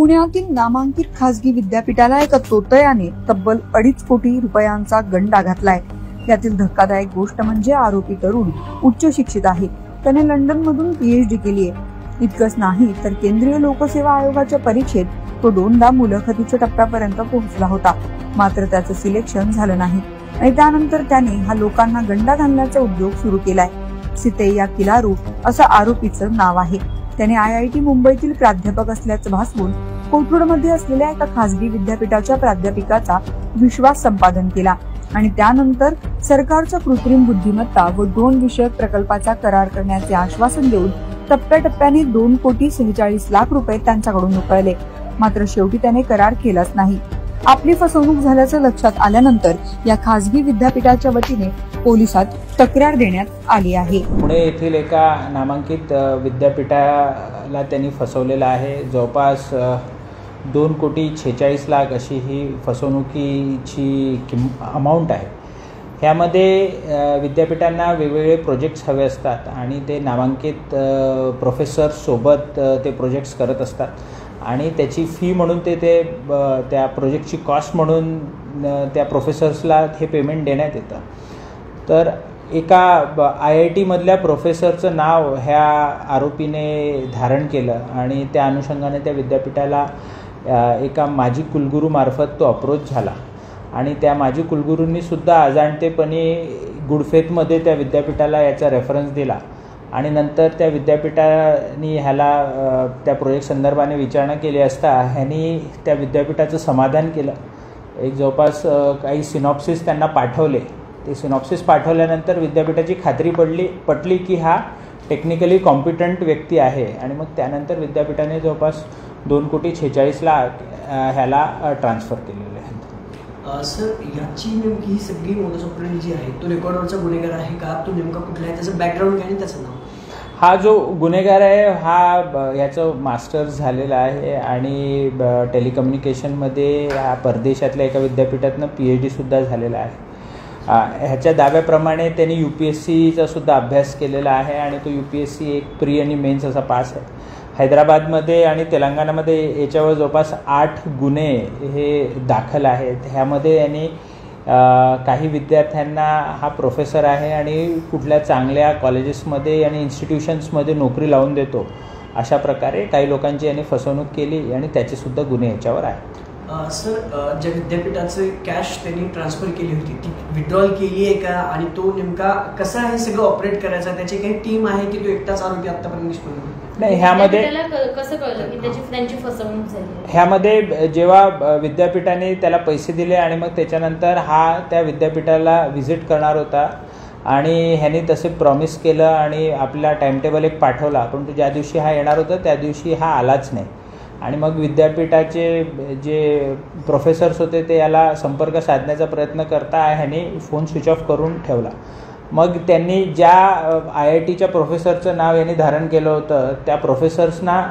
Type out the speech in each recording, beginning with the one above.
पुण्यातील नामांकित खासगी विद्यापीठाला एका तोतयाने तब्बल 2.5 कोटी रुपयांचा गंडा घातलाय। यातील धक्कादायक गोष्ट म्हणजे आरोपी तरुण उच्च शिक्षित आहे। त्याने लंडन मधून PhD केली आहे। इतकंच नाही तर केंद्रीय लोकसेवा आयोगाच्या परीक्षेत तो 2दा मुलाखतीच्या टप्प्यापर्यंत पोहोचला होता, मात्र त्याचं सिलेक्शन झालं नाही आणि त्यानंतर त्याने हा लोकांना गंडा घालण्याचा उद्योग सुरू केलाय। सितेया किलारू असं आरोपीचं नाव आहे। त्याने IIT मुंबईतील प्राध्यापक असल्याचं भासवून कोथरूडमध्ये असलेल्या एका खासगी विद्यापीठाच्या प्राध्यापिकाचा विश्वास संपादन केला आणि त्यानंतर सरकारच्या कृत्रिम बुद्धिमत्ता व ड्रोन विषयक प्रकल्पाचा करार करण्याचे आश्वासन देऊन टप्प्याटप्प्याने 2,46,00,000 रुपये त्यांच्याकडून उकळले। मात्र शेवटी त्याने करार केलाच नाही। आपली फसवणूक झाल्याचं लक्षात आल्यानंतर या खासगी विद्यापीठाच्या वतीने पोलिसात तक्रार देण्यात आली आहे। पुणे येथील एका नामांकित विद्यापीठाला त्यांनी फसवलेलं आहे। जवळपास 2,46,00,000 अशी ही फसवणुकीची अमाऊंट आहे। ह्यामध्ये विद्यापीठांना वेगवेगळे प्रोजेक्ट्स हवे असतात आणि ते नामांकित प्रोफेसर्स सोबत ते प्रोजेक्ट्स करत असतात आणि त्याची फी म्हणून ते त्या प्रोजेक्टची कॉस्ट म्हणून त्या प्रोफेसर्सला हे पेमेंट देण्यात येतं। तर एका IIT मधल्या प्रोफेसरचं नाव ह्या आरोपीने धारण केलं आणि त्या अनुषंगाने त्या विद्यापीठाला एका माजी कुलगुरूमार्फत तो अप्रोच झाला आणि त्या माजी कुलगुरूंनी सुद्धा अजाणतेपणे गुडफेथमध्ये त्या विद्यापीठाला याचा रेफरन्स दिला आणि नंतर त्या विद्यापीठाने ह्याला त्या प्रोजेक्ट संदर्भाने विचारणा केली असता ह्यांनी त्या विद्यापीठाचं समाधान केलं। एक जवळपास काही सिनॉप्सिस त्यांना पाठवले। ते सिनॉप्सिस पाठवल्यानंतर विद्यापीठाची खात्री पटली की हा टेक्निकली कॉम्पिटंट व्यक्ती आहे आणि मग त्यानंतर विद्यापीठाने जवळपास 2,46,00,000 ह्याला ट्रान्सफर केलेले आहेत। सर, याची नेमकी ही सगळी मोडस ऑपरेंडी जी आहे तो रेकॉर्डवरचा गुन्हेगार आहे का, तो नेमका कुठला आहे, त्याचं बॅकग्राऊंड काय आणि त्याचं नाव? हा जो गुन्हेगार आहे हा याचं मास्टर्स झालेला आहे आणि टेलिकम्युनिकेशनमध्ये परदेशातल्या एका विद्यापीठातनं PhD सुद्धा झालेला आहे। ह्याच्या दाव्याप्रमाणे त्यांनी UPSCचा सुद्धा अभ्यास केलेला आहे आणि तो UPSC एक प्री आणि मेन्स असा पास आहे। हैदराबादमध्ये आणि तेलंगणामध्ये याच्यावर जवळपास 8 गुन्हे हे दाखल आहेत। ह्यामध्ये यांनी काही विद्यार्थ्यांना हा प्रोफेसर आहे आणि कुठल्या चांगल्या कॉलेजेसमध्ये आणि इन्स्टिट्यूशन्समध्ये नोकरी लावून देतो, अशा प्रकारे काही लोकांची यांनी फसवणूक केली आणि त्याचेसुद्धा गुन्हे याच्यावर आहेत। सर, ज्या विद्यापीठाचं कॅश त्यांनी ट्रान्सफर केली होती ती विड्रॉल केली आहे का आणि तो नेमका कसा हे सगळं ऑपरेट करायचा, त्याची काही टीम आहे की तो एकटाच आरोपी आतापर्यंत निष्पन्न? नाही, ह्यामध्ये कसं कळलं की त्यांची फसवणूक झाली? ह्यामध्ये जेव्हा विद्यापीठाने त्याला पैसे दिले आणि मग त्याच्यानंतर हा त्या विद्यापीठाला व्हिजिट करणार होता आणि ह्याने तसे प्रॉमिस केलं आणि आपला टाइमटेबल एक पाठवला, परंतु ज्या दिवशी हा येणार होता त्या दिवशी हा आलाच नाही आणि मग विद्यापीठाचे जे प्रोफेसर्स होते ते याला संपर्क साधण्याचा प्रयत्न करता ह्याने फोन स्विच ऑफ करून ठेवला। मग त्यांनी ज्या IITच्या प्रोफेसरचं नाव यांनी धारण केलं होतं त्या प्रोफेसर्सना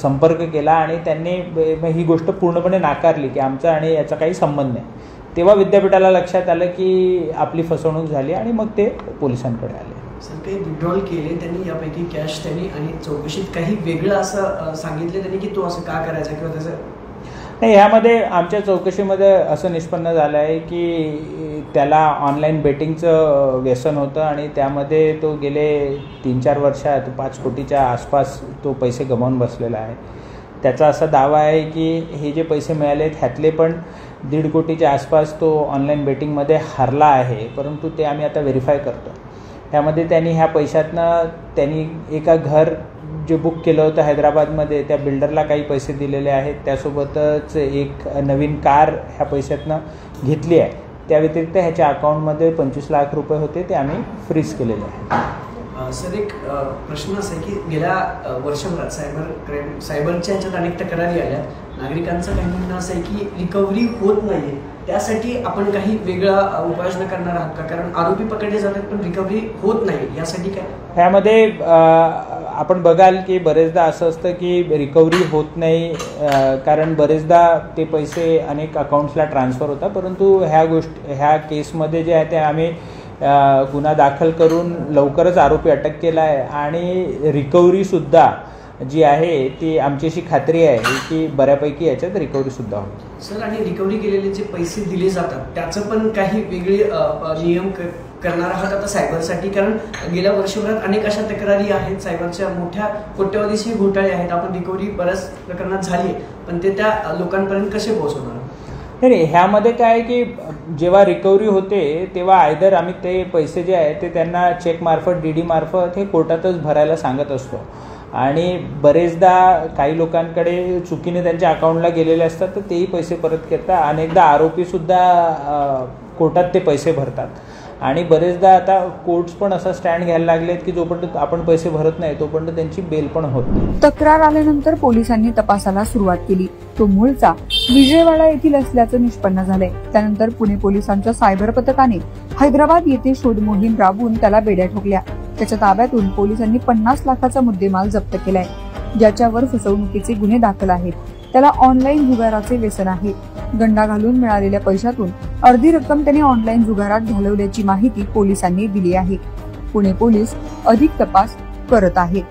संपर्क केला आणि त्यांनी ही गोष्ट पूर्णपणे नाकारली की आमचा आणि याचा काही संबंध नाही। तेव्हा विद्यापीठाला लक्षात आलं की आपली फसवणूक झाली आणि मग ते पोलिसांकडे आले। सर, काही विड्रॉल केले त्यांनी यापैकी कॅश त्यांनी आणि चौकशीत काही वेगळं असं सांगितलं त्यांनी की तो असं का करायचा किंवा त्याचं? नाही, ह्यामध्ये आमच्या चौकशीमध्ये असं निष्पन्न झालं आहे की त्याला ऑनलाईन बेटिंगचं व्यसन होतं आणि त्यामध्ये तो गेले 3-4 वर्षात 5 कोटीच्या आसपास तो पैसे गमावून बसलेला आहे। त्याचा असा दावा आहे की हे जे पैसे मिळालेत ह्यातले पण 1.5 कोटीच्या आसपास तो ऑनलाईन बेटिंगमध्ये हरला आहे, परंतु ते आम्ही आता व्हेरीफाय करतो। त्यामध्ये त्यांनी ह्या पैशातनं त्यांनी एका घर जे बुक केलं होतं हैदराबादमध्ये त्या बिल्डरला काही पैसे दिलेले आहेत, त्यासोबतच एक नवीन कार ह्या पैशातनं घेतली आहे। त्या व्यतिरिक्त ह्याच्या अकाउंटमध्ये 25 लाख रुपये होते, ते आम्ही फ्रीज केलेले आहे। सर, एक प्रश्न असा आहे की गेल्या वर्षभरात सायबरच्या ह्याच्यात अनेक तक्रारी आल्या। नागरिकांचं काही म्हणणं असं आहे की रिकव्हरी होत नाही, त्यासाठी आपण काही वेगळा उपाययोजना करणार आहात का? कारण आरोपी पकडले जातात पण रिकव्हरी होत नाही, यासाठी काय? ह्यामध्ये आपण बघाल की बरेचदा असं असतं की रिकव्हरी होत नाही, कारण बरेचदा ते पैसे अनेक अकाउंट्सला ट्रान्सफर होतात, परंतु ह्या केसमध्ये जे आहे ते आम्ही गुन्हा दाखल करून लवकरच आरोपी अटक केला आहे आणि रिकव्हरीसुद्धा जी आहे ती आमची अशी खात्री आहे की बऱ्यापैकी याच्यात रिकव्हरी सुद्धा होईल. सर, आणि रिकव्हरी केलेले जे पैसे दिले जातात त्याचं पण काही वेगळे नियम करणार आहात आता सायबरसाठी? कारण गेल्या वर्षभरात अनेक अशा तक्रारी आहेत, सायबरच्या मोठ्या कोट्यवधीचे घोटाळे आहेत. आपण रिकव्हरी बऱ्याच प्रकरणात झाली आहे, पण ते त्या लोकांपर्यंत कसे पोहोचवणार? नाही, ह्यामध्ये काय आहे की जेव्हा रिकव्हरी होते तेव्हा आयदर आम्ही ते पैसे जे आहेत ते त्यांना चेकमार्फत DD मार्फत हे कोर्टातच भरायला सांगत असतो. आणि बरेचदा काही लोकांकडे चुकीने त्यांच्या अकाउंटला गेलेले असतात तर तेही पैसे परत करतात. अनेकदा आरोपीसुद्धा कोर्टात ते पैसे भरतात. आणि बरेचदा आता कोर्ट्स पण असा स्टँड घ्यायला लागलेत की जोपर्यंत आपण पैसे भरत नाही तोपर्यंत त्यांची बेल पण होत नाही. तक्रार आल्यानंतर पोलिसांनी तपासाला सुरुवात केली. तो मूळचा विजयवाडा येथील असल्याचं निष्पन्न झालंय. त्यानंतर पुणे पोलिसांच्या सायबर पथकाने हैदराबाद येथे शोध मोहीम राबवून त्याला बेड्या ठोकल्या. त्याच्या ताब्यातून पोलिसांनी 50 लाखाचा मुद्देमाल जप्त केलाय, ज्याच्यावर फसवणुकीचे गुन्हे दाखल आहेत. त्याला ऑनलाईन जुगाराचे व्यसन आहे. गंडा घालून मिळालेल्या पैशातून अर्धी रक्कम त्याने ऑनलाईन जुगारात घालवल्याची माहिती पोलिसांनी दिली आहे. पुणे पोलीस अधिक तपास करत आहेत.